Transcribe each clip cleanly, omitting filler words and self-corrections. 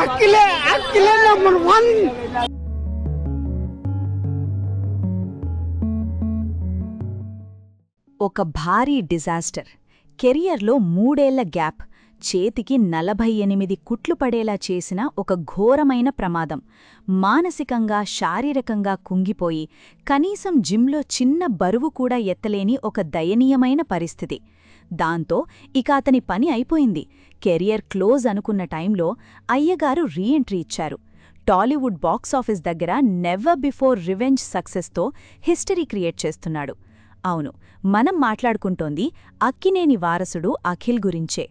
అఖిలే అఖిలే number 1. ఒక భారీ disaster, కెరియర్లో 3 ఏళ్ల గ్యాప్, చేతికి 48 కుట్లు పడేలా చేసిన ఒక ఘోరమైన ప్రమాదం, మానసికంగా శారీరకంగా కుంగిపోయి కనీసం జిమ్లో చిన్న బరువు కూడా ఎత్తలేని ఒక దయనీయమైన పరిస్థితి. దాంతో ఇక అతని పని అయిపోయింది. కెరియర్ క్లోజ్ అనుకున్న టైంలో అయ్యగారు రీఎంట్రీ ఇచ్చారు. టాలీవుడ్ బాక్సాఫీస్ దగ్గర నెవర్ బిఫోర్ రివెంజ్ సక్సెస్తో హిస్టరీ క్రియేట్ చేస్తున్నాడు. అవును, మనం మాట్లాడుకుంటోంది అక్కినేని వారసుడు అఖిల్ గురించే.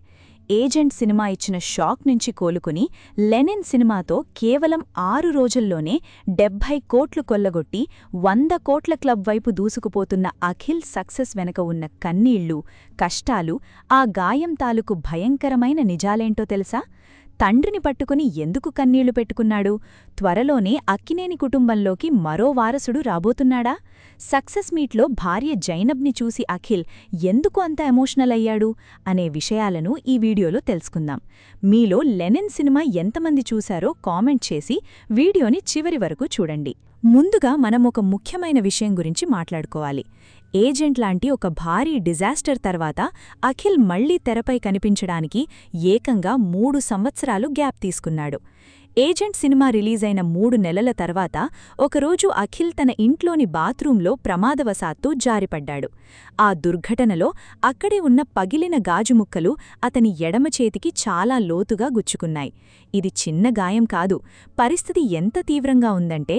ఏజెంట్ సినిమా ఇచ్చిన షాక్ నుంచి కోలుకుని లెనిన్ సినిమాతో కేవలం 6 రోజుల్లోనే 70 కోట్లు కొల్లగొట్టి 100 కోట్ల క్లబ్ వైపు దూసుకుపోతున్న అఖిల్ సక్సెస్ వెనక ఉన్న కన్నీళ్లు, కష్టాలు, ఆ గాయం తాలూకు భయంకరమైన నిజాలేంటో తెలుసా? తండ్రిని పట్టుకుని ఎందుకు కన్నీళ్లు పెట్టుకున్నాడు? త్వరలోనే అక్కినేని కుటుంబంలోకి మరో వారసుడు రాబోతున్నాడా? సక్సెస్ మీట్లో భార్య జైనబ్ని చూసి అఖిల్ ఎందుకు అంత ఎమోషనల్ అయ్యాడు అనే విషయాలను ఈ వీడియోలో తెలుసుకుందాం. మీలో లెనిన్ సినిమా ఎంతమంది చూశారో కామెంట్ చేసి వీడియోని చివరి వరకు చూడండి. ముందుగా మనం ఒక ముఖ్యమైన విషయం గురించి మాట్లాడుకోవాలి. ఏజెంట్ లాంటి ఒక భారీ డిజాస్టర్ తర్వాత అఖిల్ మళ్లీ తెరపై కనిపించడానికి ఏకంగా 3 సంవత్సరాలు గ్యాప్ తీసుకున్నాడు. ఏజెంట్ సినిమా రిలీజైన 3 నెలల తర్వాత ఒకరోజు అఖిల్ తన ఇంట్లోని బాత్రూంలో ప్రమాదవశాత్తు జారిపడ్డాడు. ఆ దుర్ఘటనలో అక్కడే ఉన్న పగిలిన గాజుముక్కలు అతని ఎడమ చేతికి చాలా లోతుగా గుచ్చుకున్నాయి. ఇది చిన్న గాయం కాదు. పరిస్థితి ఎంత తీవ్రంగా ఉందంటే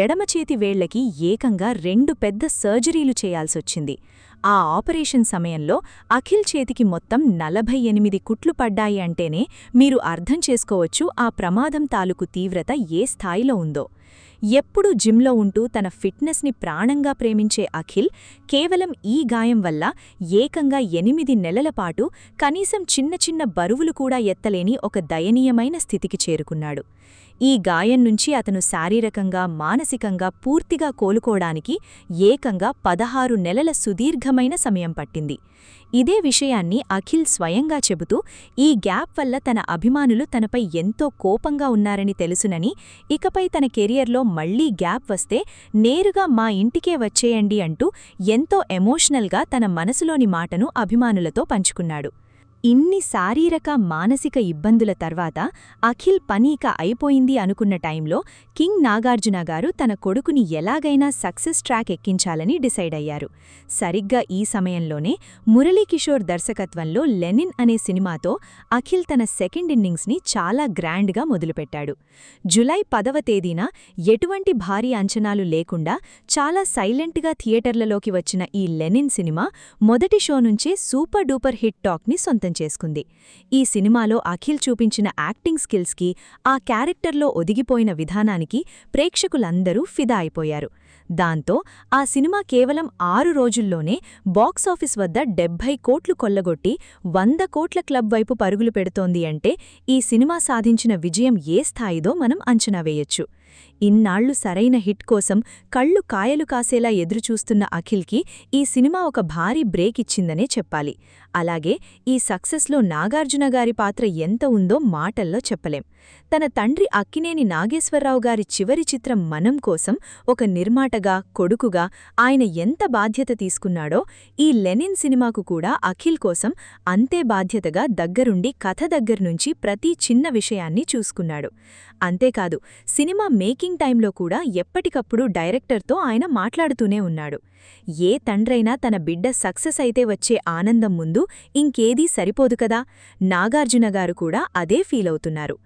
ఎడమ చేతి వేళ్లకి ఏకంగా 2 పెద్ద సర్జరీలు చేయాల్సొచ్చింది. ఆ ఆపరేషన్ సమయంలో అఖిల్ చేతికి మొత్తం 48 కుట్లు పడ్డాయి అంటేనే మీరు అర్థం చేసుకోవచ్చు ఆ ప్రమాదం తాలూకు తీవ్రత ఏ స్థాయిలో ఉందో. ఎప్పుడూ జిమ్లో ఉంటూ తన ఫిట్నెస్ని ప్రాణంగా ప్రేమించే అఖిల్ కేవలం ఈ గాయం వల్ల ఏకంగా 8 నెలల పాటు కనీసం చిన్న చిన్న బరువులు కూడా ఎత్తలేని ఒక దయనీయమైన స్థితికి చేరుకున్నాడు. ఈ గాయం నుంచి అతను శారీరకంగా, మానసికంగా పూర్తిగా కోలుకోవడానికి ఏకంగా 16 నెలల సుదీర్ఘమైన సమయం పట్టింది. ఇదే విషయాన్ని అఖిల్ స్వయంగా చెబుతూ ఈ గ్యాప్ వల్ల తన అభిమానులు తనపై ఎంతో కోపంగా ఉన్నారని తెలుసునని, ఇకపై తన కెరియర్లో మళ్లీ గ్యాప్ వస్తే నేరుగా మా ఇంటికే వచ్చేయండి అంటూ ఎంతో ఎమోషనల్గా తన మనసులోని మాటను అభిమానులతో పంచుకున్నాడు. ఇన్ని శారీరక, మానసిక ఇబ్బందుల తర్వాత అఖిల్ పనీక అయిపోయింది అనుకున్న టైంలో కింగ్ నాగార్జునగారు తన కొడుకుని ఎలాగైనా సక్సెస్ ట్రాక్ ఎక్కించాలని డిసైడ్ అయ్యారు. సరిగ్గా ఈ సమయంలోనే మురళీకిషోర్ దర్శకత్వంలో లెనిన్ అనే సినిమాతో అఖిల్ తన సెకండ్ ఇన్నింగ్స్ని చాలా గ్రాండ్గా మొదలుపెట్టాడు. జులై 10వ తేదీన ఎటువంటి భారీ అంచనాలు లేకుండా చాలా సైలెంట్గా థియేటర్లలోకి వచ్చిన ఈ లెనిన్ సినిమా మొదటి షో నుంచే సూపర్ డూపర్ హిట్ టాక్ని సొంతం చేసుకుంది. ఈ సినిమాలో అఖిల్ చూపించిన యాక్టింగ్ స్కిల్స్కి, ఆ క్యారెక్టర్లో ఒదిగిపోయిన విధానానికి ప్రేక్షకులందరూ ఫిదా అయిపోయారు. దాంతో ఆ సినిమా కేవలం 6 రోజుల్లోనే బాక్సాఫీస్ వద్ద 70 కోట్లు కొల్లగొట్టి 100 కోట్ల క్లబ్ వైపు పరుగులు పెడుతోంది అంటే ఈ సినిమా సాధించిన విజయం ఏ స్థాయిదో మనం అంచనా వేయొచ్చు. ఇన్నాళ్లు సరైన హిట్ కోసం కళ్ళు కాయలు కాసేలా ఎదురుచూస్తున్న అఖిల్కి ఈ సినిమా ఒక భారీ బ్రేక్ ఇచ్చిందనే చెప్పాలి. అలాగే ఈ సక్సెస్లో నాగార్జునగారి పాత్ర ఎంత ఉందో మాటల్లో చెప్పలేం. తన తండ్రి అక్కినేని నాగేశ్వరరావు గారి చివరి చిత్రం మనం కోసం ఒక నిర్మాటగా, కొడుకుగా ఆయన ఎంత బాధ్యత తీసుకున్నాడో ఈ లెనిన్ సినిమాకు కూడా అఖిల్ కోసం అంతే బాధ్యతగా దగ్గరుండి కథ దగ్గర్నుంచి ప్రతి చిన్న విషయాన్ని చూసుకున్నాడు. అంతేకాదు, సినిమా మేకింగ్ టైంలో కూడా ఎప్పటికప్పుడు డైరెక్టర్తో ఆయన మాట్లాడుతూనే ఉన్నాడు. ఏ తండ్రైనా తన బిడ్డ సక్సెస్ అయితే వచ్చే ఆనందం ముందు ఇంకేదీ సరిపోదు కదా. నాగార్జునగారు కూడా అదే ఫీలవుతున్నారు.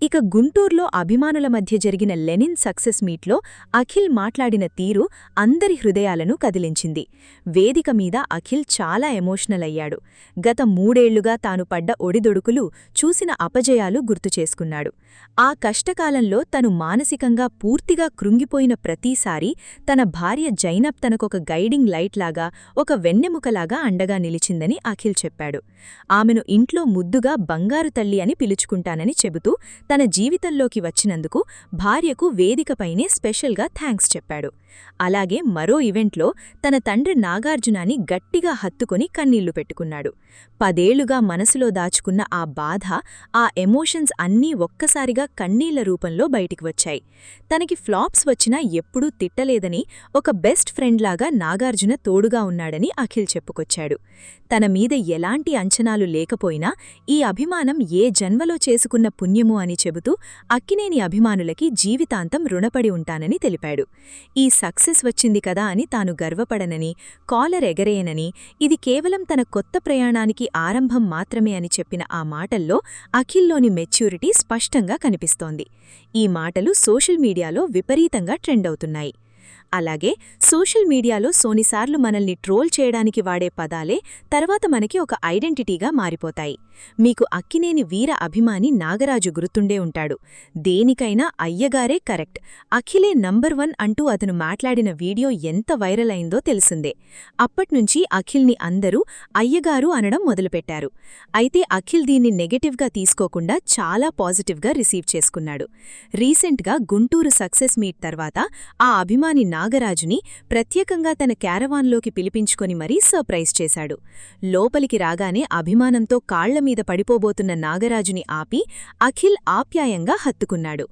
ఇక గుంటూరులో అభిమానుల మధ్య జరిగిన లెనిన్ సక్సెస్ మీట్లో అఖిల్ మాట్లాడిన తీరు అందరి హృదయాలను కదిలించింది. వేదిక మీద అఖిల్ చాలా ఎమోషనల్ అయ్యాడు. గత 3 ఏళ్లుగా తాను పడ్డ ఒడిదొడుకులు, చూసిన అపజయాలు గుర్తుచేసుకున్నాడు. ఆ కష్టకాలంలో తను మానసికంగా పూర్తిగా కృంగిపోయిన ప్రతిసారీ తన భార్య జైనబ్ తనకొక గైడింగ్ లైట్లాగా, ఒక వెన్నెముకలాగా అండగా నిలిచిందని అఖిల్ చెప్పాడు. ఆమెను ఇంట్లో ముద్దుగా బంగారు తల్లి అని పిలుచుకుంటానని చెబుతూ తన జీవితంలోకి వచ్చినందుకు భార్యకు వేదికపైనే స్పెషల్గా థాంక్స్ చెప్పాడు. అలాగే మరో ఈవెంట్లో తన తండ్రి నాగార్జునాని గట్టిగా హత్తుకొని కన్నీళ్లు పెట్టుకున్నాడు. 10 ఏళ్లుగా మనసులో దాచుకున్న ఆ బాధ, ఆ ఎమోషన్స్ అన్నీ ఒక్కసారిగా కన్నీళ్ల రూపంలో బయటికి వచ్చాయి. తనకి ఫ్లాప్స్ వచ్చినా ఎప్పుడూ తిట్టలేదని, ఒక బెస్ట్ ఫ్రెండ్లాగా నాగార్జున తోడుగా ఉన్నాడని అఖిల్ చెప్పుకొచ్చాడు. తన మీద ఎలాంటి అంచనాలు లేకపోయినా ఈ అభిమానం ఏ జన్మలో చేసుకున్న పుణ్యము అని చెబుతూ అక్కినేని అభిమానులకి జీవితాంతం రుణపడి ఉంటానని తెలిపాడు. ఈ సక్సెస్ వచ్చింది కదా అని తాను గర్వపడనని, కాలర్ ఎగరేయనని, ఇది కేవలం తన కొత్త ప్రయాణానికి ఆరంభం మాత్రమే అని చెప్పిన ఆ మాటల్లో అఖిల్లోని మెచ్యూరిటీ స్పష్టంగా కనిపిస్తోంది. ఈ మాటలు సోషల్ మీడియాలో విపరీతంగా ట్రెండ్ అవుతున్నాయి. అలాగే సోషల్ మీడియాలో కొన్నిసార్లు మనల్ని ట్రోల్ చేయడానికి వాడే పదాలే తర్వాత మనకి ఒక ఐడెంటిటీగా మారిపోతాయి. మీకు అక్కినేని వీర అభిమాని నాగరాజు గుర్తుండే ఉంటాడు. దేనికైనా అయ్యగారే కరెక్ట్, అఖిలే నంబర్ 1 అంటూ అతను మాట్లాడిన వీడియో ఎంత వైరల్ అయిందో తెలిసిందే. అప్పట్నుంచి అఖిల్ని అందరూ అయ్యగారు అనడం మొదలుపెట్టారు. అయితే అఖిల్ దీన్ని నెగటివ్గా తీసుకోకుండా చాలా పాజిటివ్గా రిసీవ్ చేసుకున్నాడు. రీసెంట్గా గుంటూరు సక్సెస్ మీట్ తర్వాత ఆ అభిమాని నాగరాజుని ప్రత్యేకంగా తన క్యారవాన్లోకి పిలిపించుకొని మరీ సర్ప్రైజ్ చేశాడు. లోపలికి రాగానే అభిమానంతో కాళ్లమీద పడిపోబోతున్న నాగరాజుని ఆపి అఖిల్ ఆప్యాయంగా హత్తుకున్నాడు.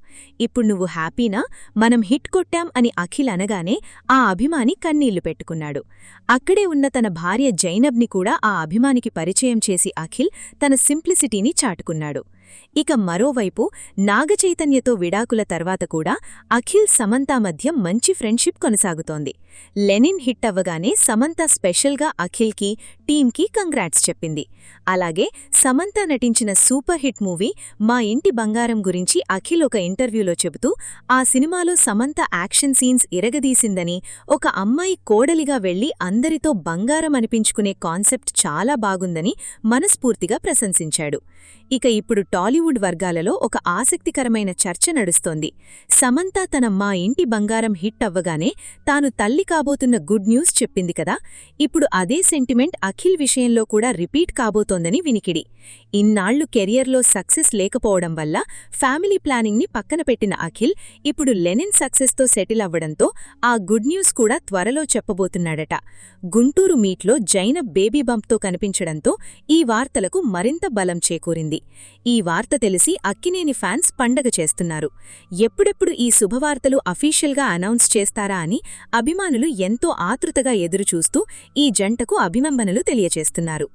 ఇప్పుడు నువ్వు హ్యాపీనా, మనం హిట్ కొట్టాం అని అఖిల్ అనగానే ఆ అభిమాని కన్నీళ్లు పెట్టుకున్నాడు. అక్కడే ఉన్న తన భార్య జైనబ్ని కూడా ఆ అభిమానికి పరిచయం చేసి అఖిల్ తన సింప్లిసిటీని చాటుకున్నాడు. ఇక మరోవైపు నాగచైతన్యతో విడాకుల తర్వాత కూడా అఖిల్ సమంత మధ్య మంచి ఫ్రెండ్షిప్ కొనసాగుతోంది. లెనిన్ హిట్ అవ్వగానే సమంత స్పెషల్గా అఖిల్కి, టీంకి కంగ్రాట్స్ చెప్పింది. అలాగే సమంత నటించిన సూపర్ హిట్ మూవీ మా ఇంటి బంగారం గురించి అఖిల్ ఒక ఇంటర్వ్యూలో చెబుతూ ఆ సినిమాలో సమంత యాక్షన్ సీన్స్ ఇరగదీసిందని, ఒక అమ్మాయి కోడలిగా వెళ్లి అందరితో బంగారం అనిపించుకునే కాన్సెప్ట్ చాలా బాగుందని మనస్ఫూర్తిగా ప్రశంసించాడు. ఇక ఇప్పుడు టాలీవుడ్ వర్గాలలో ఒక ఆసక్తికరమైన చర్చ నడుస్తోంది. సమంత తన మా ఇంటి బంగారం హిట్ అవ్వగానే తాను తల్లి కాబోతున్న గుడ్ న్యూస్ చెప్పింది కదా, ఇప్పుడు అదే సెంటిమెంట్ అఖిల్ విషయంలో కూడా రిపీట్ కాబోతోందని వినికిడి. ఇన్నాళ్లు కెరియర్లో సక్సెస్ లేకపోవడం వల్ల ఫ్యామిలీ ప్లానింగ్ని పక్కన పెట్టిన అఖిల్ ఇప్పుడు లెనిన్ సక్సెస్తో సెటిల్ అవ్వడంతో ఆ గుడ్ న్యూస్ కూడా త్వరలో చెప్పబోతున్నాడట. గుంటూరు మీట్లో జైనబ్ బేబీ బంప్తో కనిపించడంతో ఈ వార్తలకు మరింత బలం చేకూరింది. ఈ వార్త తెలిసి అక్కినేని ఫ్యాన్స్ పండగ చేస్తున్నారు. ఎప్పుడెప్పుడు ఈ శుభవార్తలు అఫీషియల్గా అనౌన్స్ చేస్తారా అని అభిమానులు ఎంతో ఆతృతగా ఎదురుచూస్తూ ఈ జంటకు అభినందనలు తెలియచేస్తున్నారు.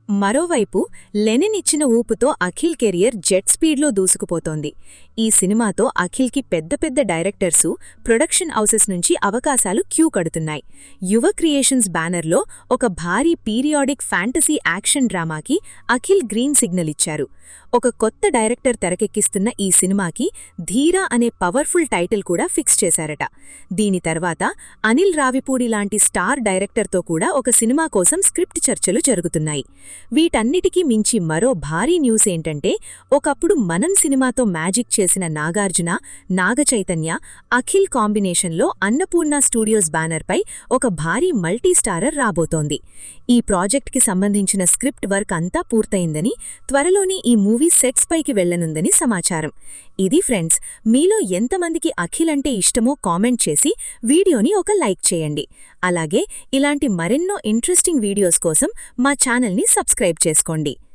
మరోవైపు లెనిన్ ఇచ్చిన ఊపుతో అఖిల్ కెరియర్ జెట్ స్పీడ్లో దూసుకుపోతోంది. ఈ సినిమాతో అఖిల్కి పెద్ద పెద్ద డైరెక్టర్సు, ప్రొడక్షన్ హౌసెస్ నుంచి అవకాశాలు క్యూ కడుతున్నాయి. యువ క్రియేషన్స్ బ్యానర్లో ఒక భారీ పీరియాడిక్ ఫ్యాంటసీ యాక్షన్ డ్రామాకి అఖిల్ గ్రీన్ సిగ్నల్ ఇచ్చారు. ఒక కొత్త డైరెక్టర్ తెరకెక్కిస్తున్న ఈ సినిమాకి ధీరా అనే పవర్ఫుల్ టైటిల్ కూడా ఫిక్స్ చేశారట. దీని తర్వాత అనిల్ రావిపూడి లాంటి స్టార్ డైరెక్టర్తో కూడా ఒక సినిమా కోసం స్క్రిప్ట్ చర్చలు జరుగుతున్నాయి. వీటన్నిటికీ మించి మరో భారీ న్యూస్ ఏంటంటే, ఒకప్పుడు మనం సినిమాతో మ్యాజిక్ చేసిన నాగార్జున, నాగచైతన్య, అఖిల్ కాంబినేషన్లో అన్నపూర్ణ స్టూడియోస్ బ్యానర్పై ఒక భారీ మల్టీస్టారర్ రాబోతోంది. ఈ ప్రాజెక్ట్కి సంబంధించిన స్క్రిప్ట్ వర్క్ అంతా పూర్తయిందని, త్వరలోనే ఈ మూవీ సెట్స్ పైకి వెళ్లనుందని సమాచారం. ఇది ఫ్రెండ్స్, మీలో ఎంతమందికి అఖిల్ అంటే ఇష్టమో కామెంట్ చేసి వీడియోని ఒక లైక్ చేయండి. అలాగే ఇలాంటి మరెన్నో ఇంట్రెస్టింగ్ వీడియోస్ కోసం మా ఛానల్ని సబ్స్క్రైబ్ చేసుకోండి.